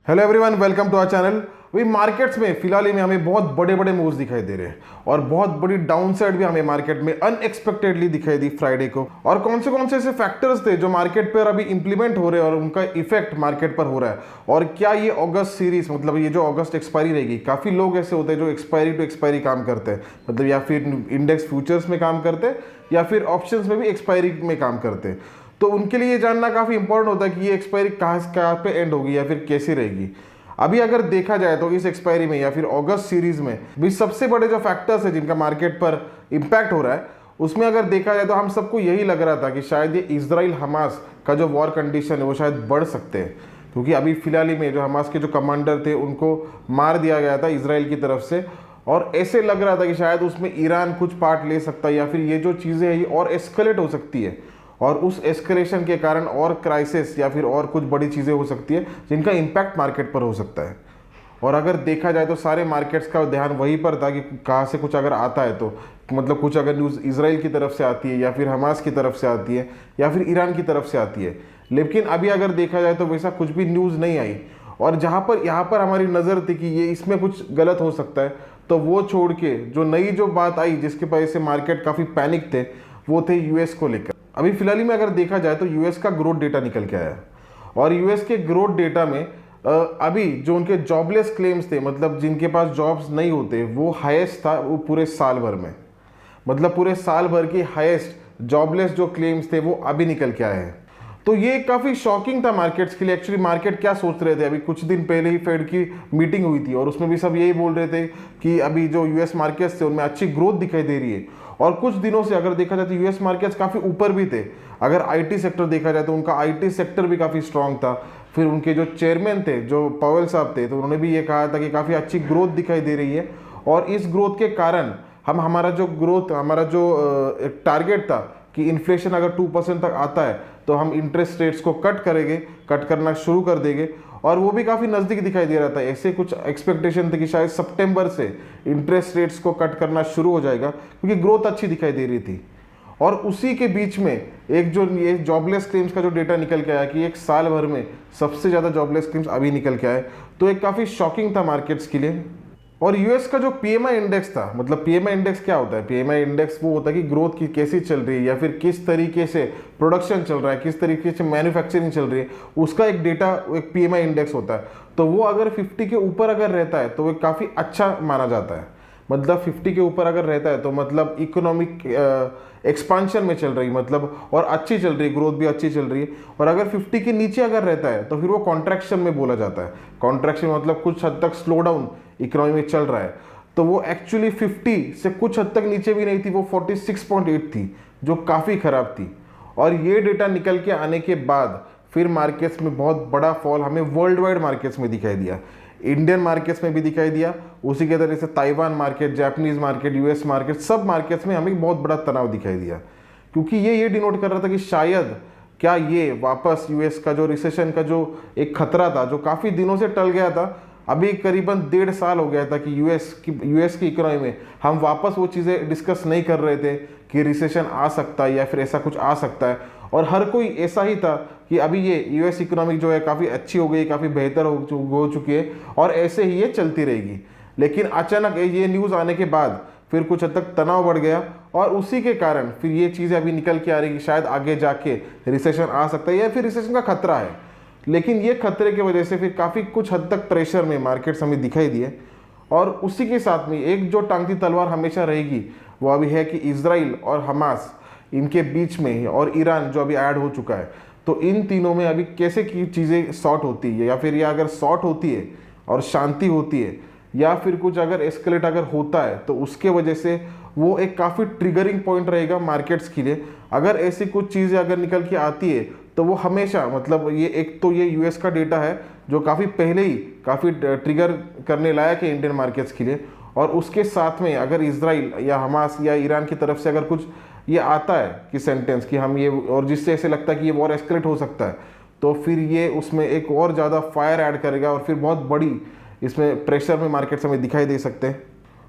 Hello everyone, welcome to our channel. वही markets में फिलहाल में हमें बहुत बड़े बड़े मूव्स दिखाई दे रहे हैं और बहुत बड़ी डाउनसाइड भी हमें मार्केट में अनएक्सपेक्टेडली दिखाई दी फ्राइडे को। और कौन से ऐसे फैक्टर्स थे जो मार्केट पर अभी इंप्लीमेंट हो रहे हैं और उनका इफेक्ट मार्केट पर हो रहा है। और क्या ये अगस्त सीरीज, मतलब ये जो अगस्त एक्सपायरी रहेगी, काफ़ी लोग ऐसे होते हैं जो एक्सपायरी टू एक्सपायरी काम करते हैं, मतलब या फिर इंडेक्स फ्यूचर्स में काम करते हैं या फिर ऑप्शंस में भी एक्सपायरी में काम करते हैं। तो उनके लिए ये जानना काफ़ी इंपॉर्टेंट होता है कि ये एक्सपायरी कहाँ पे एंड होगी या फिर कैसी रहेगी। अभी अगर देखा जाए तो इस एक्सपायरी में या फिर अगस्त सीरीज में भी सबसे बड़े जो फैक्टर्स है जिनका मार्केट पर इम्पैक्ट हो रहा है, उसमें अगर देखा जाए तो हम सबको यही लग रहा था कि शायद ये इजराइल हमास का जो वॉर कंडीशन है वो शायद बढ़ सकते हैं, क्योंकि अभी फिलहाल ही में जो हमास के जो कमांडर थे उनको मार दिया गया था इजराइल की तरफ से। और ऐसे लग रहा था कि शायद उसमें ईरान कुछ पार्ट ले सकता है या फिर ये जो चीज़ें हैं ये और एस्केलेट हो सकती है और उस एस्केलेशन के कारण और क्राइसिस या फिर और कुछ बड़ी चीज़ें हो सकती है जिनका इम्पैक्ट मार्केट पर हो सकता है। और अगर देखा जाए तो सारे मार्केट्स का ध्यान वहीं पर था कि कहाँ से कुछ अगर आता है तो मतलब कुछ अगर न्यूज़ इजराइल की तरफ से आती है या फिर हमास की तरफ से आती है या फिर ईरान की तरफ से आती है। लेकिन अभी अगर देखा जाए तो वैसा कुछ भी न्यूज़ नहीं आई। और जहाँ पर यहाँ पर हमारी नज़र थी कि ये इसमें कुछ गलत हो सकता है, तो वो छोड़ के जो नई जो बात आई जिसके वजह से मार्केट काफ़ी पैनिक थे, वो थे यूएस को लेकर। अभी फिलहाल में अगर देखा जाए तो यूएस का ग्रोथ डेटा निकल के आया और यूएस के ग्रोथ डेटा में अभी जो उनके जॉबलेस क्लेम्स थे, मतलब जिनके पास जॉब्स नहीं होते, वो हाईएस्ट था वो पूरे साल भर में। मतलब पूरे साल भर की हाईएस्ट जॉबलेस जो क्लेम्स थे वो अभी निकल के आए हैं। तो ये काफ़ी शॉकिंग था मार्केट्स के लिए। एक्चुअली मार्केट क्या सोच रहे थे, अभी कुछ दिन पहले ही फेड की मीटिंग हुई थी और उसमें भी सब यही बोल रहे थे कि अभी जो यूएस मार्केट्स थे उनमें अच्छी ग्रोथ दिखाई दे रही है। और कुछ दिनों से अगर देखा जाए तो यूएस मार्केट्स काफ़ी ऊपर भी थे। अगर आईटी सेक्टर देखा जाए तो उनका आईटी सेक्टर भी काफ़ी स्ट्रांग था। फिर उनके जो चेयरमैन थे, जो पावेल साहब थे, तो उन्होंने भी ये कहा था कि काफ़ी अच्छी ग्रोथ दिखाई दे रही है और इस ग्रोथ के कारण हमारा जो एक टारगेट था कि इन्फ्लेशन अगर 2% तक आता है तो हम इंटरेस्ट रेट्स को कट करना शुरू कर देंगे। और वो भी काफ़ी नज़दीक दिखाई दे रहा था। ऐसे कुछ एक्सपेक्टेशन थे कि शायद सितंबर से इंटरेस्ट रेट्स को कट करना शुरू हो जाएगा, क्योंकि ग्रोथ अच्छी दिखाई दे रही थी। और उसी के बीच में एक जो ये जॉबलेस क्लेम्स का जो डेटा निकल के आया कि एक साल भर में सबसे ज़्यादा जॉबलेस क्लेम्स अभी निकल के आए, तो एक काफ़ी शॉकिंग था मार्केट्स के लिए। और यूएस का जो पीएमआई इंडेक्स था, मतलब पीएमआई इंडेक्स क्या होता है? पीएमआई इंडेक्स वो होता है कि ग्रोथ की कैसी चल रही है या फिर किस तरीके से प्रोडक्शन चल रहा है, किस तरीके से मैन्युफैक्चरिंग चल रही है, उसका एक डेटा, एक पीएमआई इंडेक्स होता है। तो वो अगर 50 के ऊपर अगर रहता है तो वो काफ़ी अच्छा माना जाता है। मतलब 50 के ऊपर अगर रहता है तो मतलब इकोनॉमिक एक्सपांशन में चल रही, मतलब और अच्छी चल रही, ग्रोथ भी अच्छी चल रही है। और अगर 50 के नीचे अगर रहता है तो फिर वो कॉन्ट्रैक्शन में बोला जाता है। कॉन्ट्रैक्शन मतलब कुछ हद तक स्लो डाउन इकोनॉमी में चल रहा है। तो वो एक्चुअली 50 से कुछ हद तक नीचे भी नहीं थी, वो 46.8 थी, जो काफ़ी ख़राब थी। और ये डेटा निकल के आने के बाद फिर मार्केट्स में बहुत बड़ा फॉल हमें वर्ल्ड वाइड मार्केट्स में दिखाई दिया। इंडियन मार्केट्स में भी दिखाई दिया, उसी के तरह से Taiwan market, Japanese market, US market, सब मार्केट्स में हमें बहुत बड़ा तनाव दिखाई दिया। क्योंकि ये डिनोट कर रहा था कि शायद क्या ये वापस यूएस का जो रिसेशन का जो एक खतरा था, जो काफ़ी दिनों से टल गया था, अभी करीबन 1.5 साल हो गया था कि यूएस की इकोनॉमी में हम वापस वो चीज़ें डिस्कस नहीं कर रहे थे कि रिसेशन आ सकता है या फिर ऐसा कुछ आ सकता है। और हर कोई ऐसा ही था कि अभी ये यूएस इकोनॉमी जो है काफ़ी अच्छी हो गई, काफ़ी बेहतर हो चुकी है और ऐसे ही ये चलती रहेगी। लेकिन अचानक ये न्यूज़ आने के बाद फिर कुछ हद तक तनाव बढ़ गया और उसी के कारण फिर ये चीज़ें अभी निकल के आ रही कि शायद आगे जाके रिसेशन आ सकता है या फिर रिसेशन का खतरा है। लेकिन ये खतरे की वजह से फिर काफ़ी कुछ हद तक प्रेशर में मार्केट्स हमें दिखाई दिए। और उसी के साथ में एक जो टांगती तलवार हमेशा रहेगी वो अभी है कि इजराइल और हमास, इनके बीच में और ईरान जो अभी ऐड हो चुका है, तो इन तीनों में अभी कैसे की चीज़ें सॉर्ट होती है, या फिर ये अगर सॉर्ट होती है और शांति होती है या फिर कुछ अगर एस्केलेट अगर होता है तो उसके वजह से वो एक काफ़ी ट्रिगरिंग पॉइंट रहेगा मार्केट्स के लिए। अगर ऐसी कुछ चीज़ें अगर निकल के आती है तो वो हमेशा, मतलब ये एक तो ये यूएस का डेटा है जो काफ़ी पहले ही काफ़ी ट्रिगर करने लायक है इंडियन मार्केट्स के लिए। और उसके साथ में अगर इजराइल या हमास या ईरान की तरफ से अगर कुछ ये आता है कि सेंटेंस कि हम ये, और जिससे ऐसे लगता है कि ये वॉर एस्केलेट हो सकता है, तो फिर ये उसमें एक और ज़्यादा फायर ऐड करेगा और फिर बहुत बड़ी इसमें प्रेशर में मार्केट्स हमें दिखाई दे सकते हैं।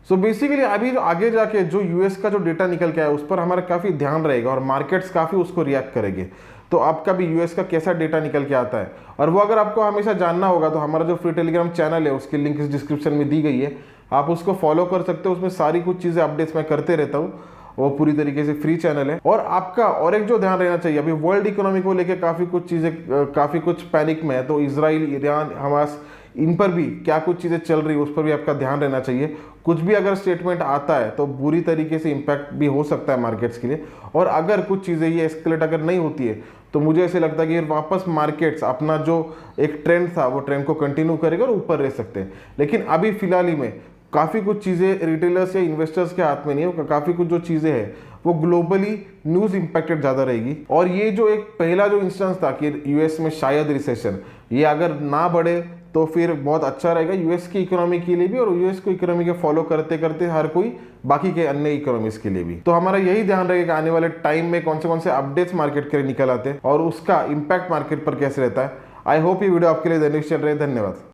सो बेसिकली अभी जो आगे जाके जो यूएस का जो डेटा निकल के आया उस पर हमारा काफ़ी ध्यान रहेगा और मार्केट्स काफ़ी उसको रिएक्ट करेंगे। तो आपका भी यूएस का कैसा डेटा निकल के आता है, और वो अगर आपको हमेशा जानना होगा तो हमारा जो फ्री टेलीग्राम चैनल है उसकी लिंक इस डिस्क्रिप्शन में दी गई है, आप उसको फॉलो कर सकते हो। उसमें सारी कुछ चीज़ें अपडेट्स मैं करते रहता हूँ, वो पूरी तरीके से फ्री चैनल है। और आपका और एक जो ध्यान रहना चाहिए, अभी वर्ल्ड इकोनॉमी को लेकर काफ़ी कुछ चीज़ें काफ़ी कुछ पैनिक में है, तो इजराइल, ईरान, हमास, इन पर भी क्या कुछ चीज़ें चल रही है उस पर भी आपका ध्यान रहना चाहिए। कुछ भी अगर स्टेटमेंट आता है तो बुरी तरीके से इम्पैक्ट भी हो सकता है मार्केट्स के लिए, और अगर कुछ चीज़ें ये एस्केलेट अगर नहीं होती है तो मुझे ऐसे लगता है कि वापस मार्केट्स अपना जो एक ट्रेंड था वो ट्रेंड को कंटिन्यू करेगा और ऊपर रह सकते हैं। लेकिन अभी फिलहाल ही में काफ़ी कुछ चीज़ें रिटेलर्स या इन्वेस्टर्स के हाथ में नहीं है, काफ़ी कुछ जो चीज़ें हैं वो ग्लोबली न्यूज़ इम्पैक्टेड ज़्यादा रहेगी। और ये जो एक पहला जो इंस्टेंस था कि यूएस में शायद रिसेशन, ये अगर ना बढ़े तो फिर बहुत अच्छा रहेगा यूएस की इकोनॉमी के लिए भी, और यूएस को इकोनॉमी के फॉलो करते करते हर कोई बाकी के अन्य इकोनॉमीज के लिए भी। तो हमारा यही ध्यान रहेगा कि आने वाले टाइम में कौन से अपडेट्स मार्केट के लिए निकल आते हैं और उसका इम्पैक्ट मार्केट पर कैसे रहता है। आई होप ये वीडियो आपके लिए दैनिक चल रही है। धन्यवाद।